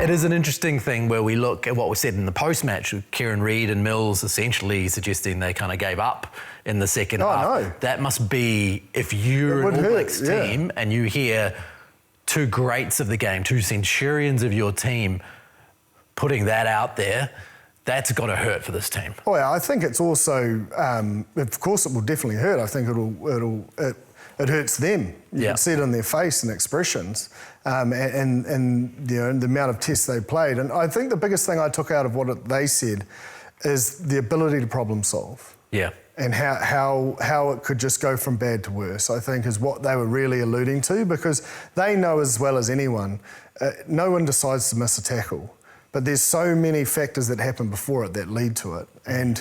It is an interesting thing where we look at what was said in the post-match, Kieran Reid and Mills essentially suggesting they kind of gave up in the second half. No. That must be, if you're an All Blacks team and you hear two greats of the game, two centurions of your team putting that out there, that's got to hurt for this team. Oh yeah, I think it's also, of course it will definitely hurt. I think it hurts them. You can see it on their face and expressions, and you know, the amount of tests they played. And I think the biggest thing I took out of what they said is the ability to problem solve. Yeah. And how it could just go from bad to worse, I think, is what they were really alluding to, because they know as well as anyone, no one decides to miss a tackle. But there's so many factors that happen before it that lead to it. And,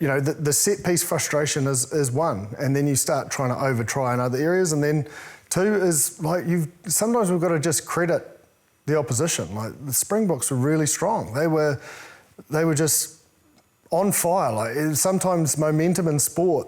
you know, the set-piece frustration is one. And then you start trying to over-try in other areas. And then two is, like, sometimes we've got to just credit the opposition. Like, the Springboks were really strong. They were just on fire. Like, sometimes momentum in sport,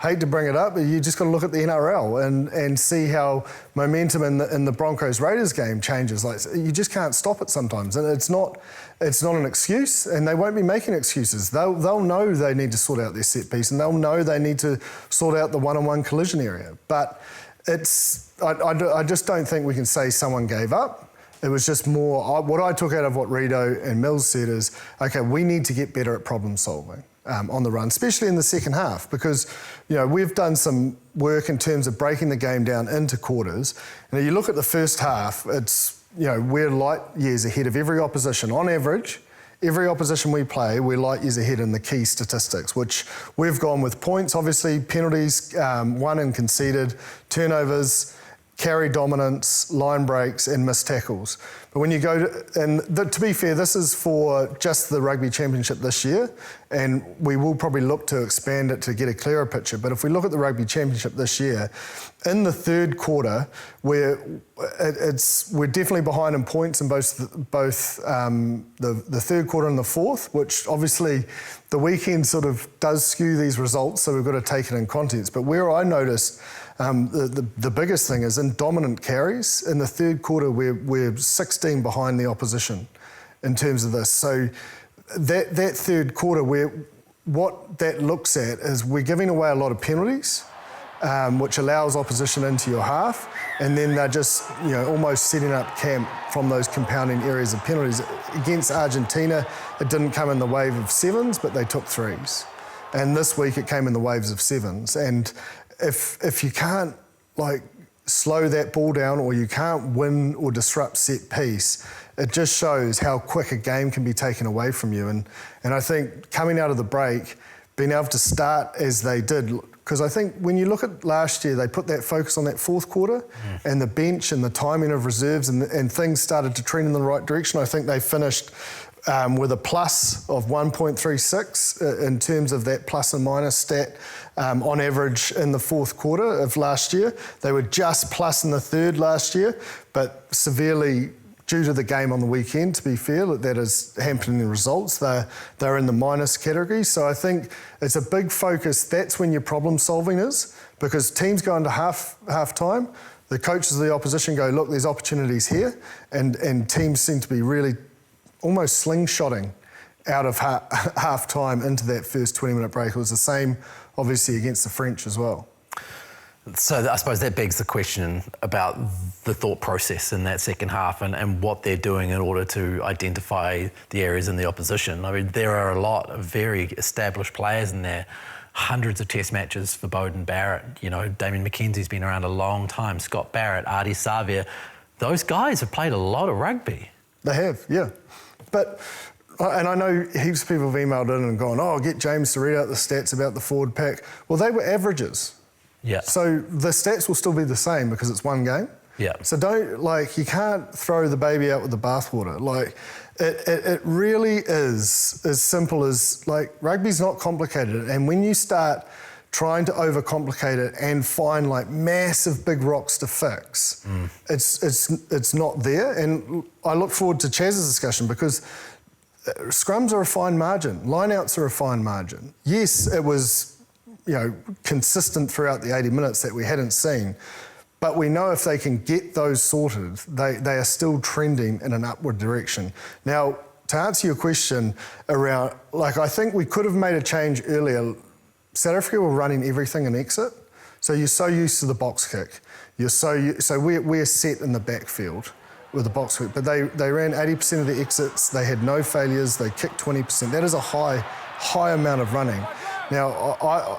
hate to bring it up, but you just got to look at the NRL and see how momentum in the Broncos-Raiders game changes. Like, you just can't stop it sometimes, and it's not an excuse, and they won't be making excuses. They'll know they need to sort out their set piece, and they'll know they need to sort out the one-on-one collision area. But I just don't think we can say someone gave up. It was just more, what I took out of what Rito and Mills said is, okay, we need to get better at problem solving on the run, especially in the second half, because, you know, we've done some work in terms of breaking the game down into quarters. And you look at the first half, it's, you know, we're light years ahead of every opposition. On average, every opposition we play, we're light years ahead in the key statistics, which we've gone with points, obviously, penalties, won and conceded, turnovers, carry dominance, line breaks and missed tackles. But when you go to be fair, this is for just the Rugby Championship this year, and we will probably look to expand it to get a clearer picture. But if we look at the Rugby Championship this year, in the third quarter, we're definitely behind in points in both the third quarter and the fourth, which obviously the weekend sort of does skew these results, so we've got to take it in context. But where I noticed the biggest thing is in dominant carries. In the third quarter, we're 16 behind the opposition in terms of this. So that third quarter, what that looks at is we're giving away a lot of penalties, which allows opposition into your half, and then they're just, you know, almost setting up camp from those compounding areas of penalties. Against Argentina, it didn't come in the wave of sevens, but they took threes. And this week it came in the waves of sevens. And if you can't, like, slow that ball down, or you can't win or disrupt set piece, it just shows how quick a game can be taken away from you. And I think coming out of the break, being able to start as they did, because I think when you look at last year, they put that focus on that fourth quarter and the bench and the timing of reserves, and things started to trend in the right direction. I think they finished with a plus of 1.36 in terms of that plus and minus stat on average in the fourth quarter of last year. They were just plus in the third last year, but severely due to the game on the weekend, to be fair, that is hampering the results. They're in the minus category. So I think it's a big focus. That's when your problem solving is, because teams go into half time, the coaches of the opposition go, look, there's opportunities here, and teams seem to be really almost slingshotting out of half time into that first 20-minute break. It was the same, obviously, against the French as well. So I suppose that begs the question about the thought process in that second half and what they're doing in order to identify the areas in the opposition. I mean, there are a lot of very established players in there, hundreds of test matches for Beauden Barrett. You know, Damien McKenzie's been around a long time, Scott Barrett, Ardie Savia. Those guys have played a lot of rugby. They have, yeah. But, and I know heaps of people have emailed in and gone, oh, get James to read out the stats about the forward pack. Well, they were averages. Yeah. So the stats will still be the same because it's one game. Yeah. So you can't throw the baby out with the bathwater. Like, it really is as simple as, like, rugby's not complicated. And when you start trying to overcomplicate it and find, like, massive big rocks to fix, it's not there. And I look forward to Chaz's discussion, because scrums are a fine margin, lineouts are a fine margin. Yes, it was, you know, consistent throughout the 80 minutes that we hadn't seen, But we know if they can get those sorted, they are still trending in an upward direction. Now, to answer your question around, like, I think we could have made a change earlier. South Africa were running everything in exit. So you're so used to the box kick. So we're set in the backfield with the box kick, but they ran 80% of the exits. They had no failures. They kicked 20%. That is a high amount of running. Now,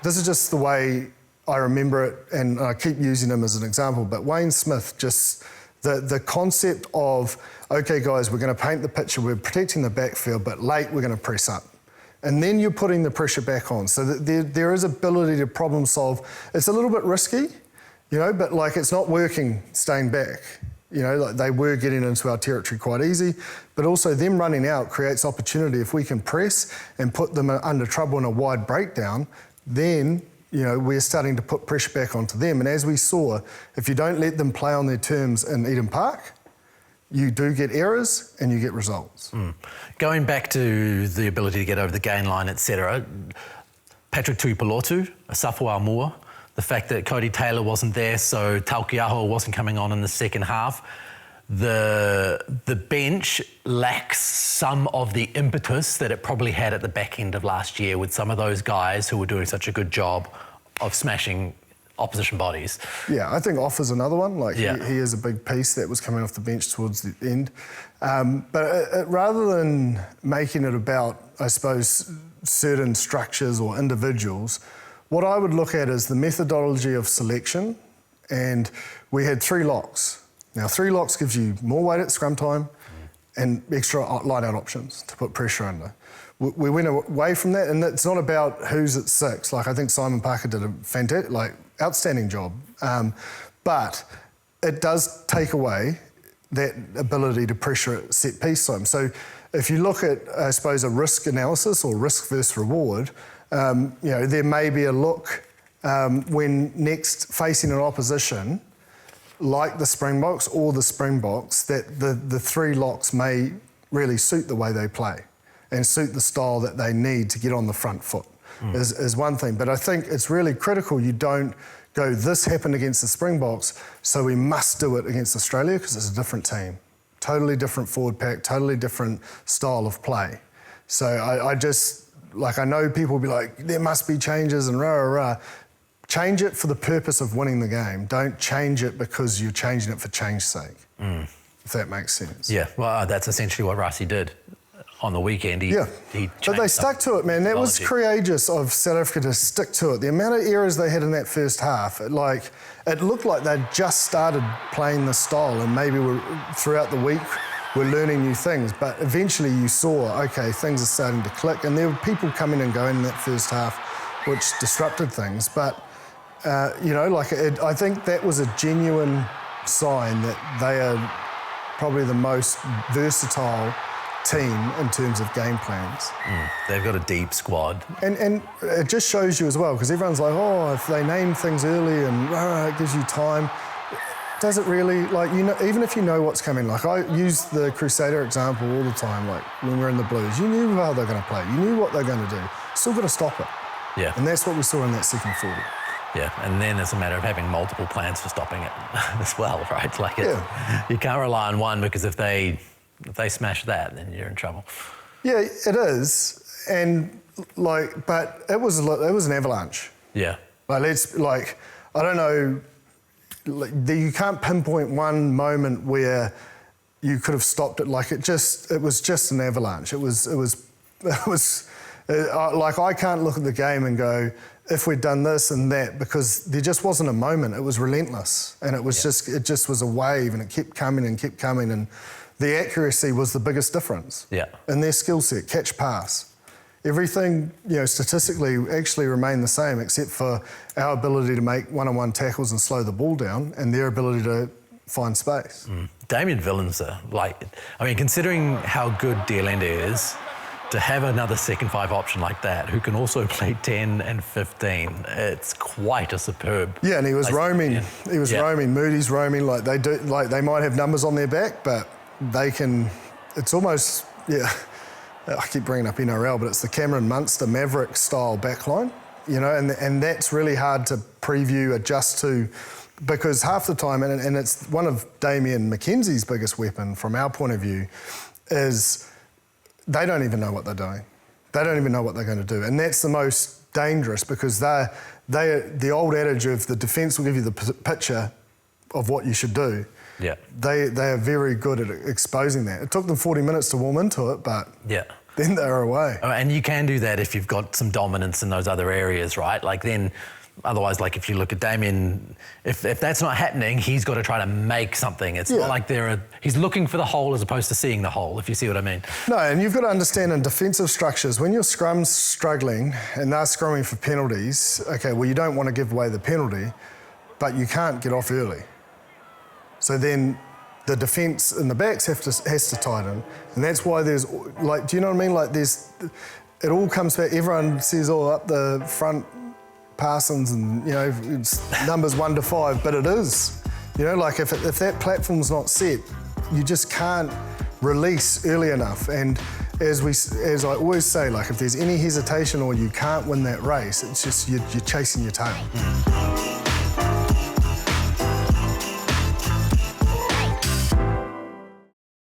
this is just the way I remember it, and I keep using him as an example, but Wayne Smith, just the concept of, okay, guys, we're going to paint the picture, we're protecting the backfield, but late we're going to press up. And then you're putting the pressure back on. So that there is ability to problem solve. It's a little bit risky, but like it's not working staying back. Like they were getting into our territory quite easy, but also them running out creates opportunity. If we can press and put them under trouble in a wide breakdown, then we're starting to put pressure back onto them. And as we saw, if you don't let them play on their terms in Eden Park, you do get errors and you get results. Going back to the ability to get over the gain line, etc., Patrick Tuipulotu, Asafo Aumua, the fact that Cody Taylor wasn't there, so Taukiaho wasn't coming on in the second half. The bench lacks some of the impetus that it probably had at the back end of last year with some of those guys who were doing such a good job of smashing opposition bodies. Yeah, I think Off is another one. He is a big piece that was coming off the bench towards the end. But rather than making it about, I suppose, certain structures or individuals, what I would look at is the methodology of selection, and we had 3 locks. Now, 3 locks gives you more weight at scrum time and extra line-out options to put pressure under. We went away from that, and it's not about who's at 6. Like, I think Simon Parker did a fantastic, outstanding job. But it does take away that ability to pressure at set piece time. So if you look at, I suppose, a risk analysis or risk versus reward, there may be a look when next facing an opposition like the Springboks or the Springboks, that the 3 locks may really suit the way they play and suit the style that they need to get on the front foot is one thing. But I think it's really critical you don't go, this happened against the Springboks, so we must do it against Australia because it's a different team. Totally different forward pack, totally different style of play. So I just, I know people will be like, there must be changes and rah, rah, rah. Change it for the purpose of winning the game. Don't change it because you're changing it for change's sake, if that makes sense. Yeah, well, that's essentially what Rassi did on the weekend. But they stuck to it, man. That was courageous of South Africa to stick to it. The amount of errors they had in that first half, it looked like they'd just started playing the style, and maybe throughout the week we're learning new things. But eventually you saw, okay, things are starting to click, and there were people coming and going in that first half, which disrupted things. But I think that was a genuine sign that they are probably the most versatile team in terms of game plans. They've got a deep squad. And it just shows you as well, because everyone's like, if they name things early and it gives you time. Does it really, even if you know what's coming, I use the Crusader example all the time, when we're in the Blues, you knew how they're going to play, you knew what they're going to do, still got to stop it. Yeah. And that's what we saw in that second 40. Yeah, and then it's a matter of having multiple plans for stopping it as well, right? You can't rely on one, because if they smash that, then you're in trouble. Yeah, it is, but it was an avalanche. Yeah. I don't know. You can't pinpoint one moment where you could have stopped it. It was just an avalanche. It was I can't look at the game and go, if we'd done this and that, because there just wasn't a moment. It was relentless, and it just was a wave, and it kept coming, and the accuracy was the biggest difference. Yeah. In their skill set, catch, pass. Everything, statistically actually remained the same, except for our ability to make one-on-one tackles and slow the ball down, and their ability to find space. Damien Villens, considering how good Dialende is, to have another second 5 option like that, who can also play 10 and 15, it's quite a superb. Yeah, and he was roaming. Yeah. He was roaming. Moody's roaming. They might have numbers on their back, but they can. It's almost I keep bringing up NRL, but it's the Cameron Munster Maverick style backline, and that's really hard to preview, adjust to, Because half the time, and it's one of Damien McKenzie's biggest weapon from our point of view, is they don't even know what they're doing. They don't even know what they're going to do. And that's the most dangerous, because the old adage of the defence will give you the picture of what you should do. Yeah. They are very good at exposing that. It took them 40 minutes to warm into it, but then they're away. Oh, and you can do that if you've got some dominance in those other areas, right? Like then, otherwise, like if you look at Damien, if that's not happening, he's got to try to make something. It's not like he's looking for the hole as opposed to seeing the hole, if you see what I mean. No, and you've got to understand in defensive structures, when your scrum's struggling and they're scrumming for penalties, okay, well, you don't want to give away the penalty, but you can't get off early. So then the defence in the backs has to tighten, and that's why there's, like, do you know what I mean? Like it all comes back, everyone says, up the front, Parsons, and, it's numbers 1 to 5, but it is. Like if that platform's not set, you just can't release early enough. And as I always say, like if there's any hesitation or you can't win that race, it's just you're chasing your tail.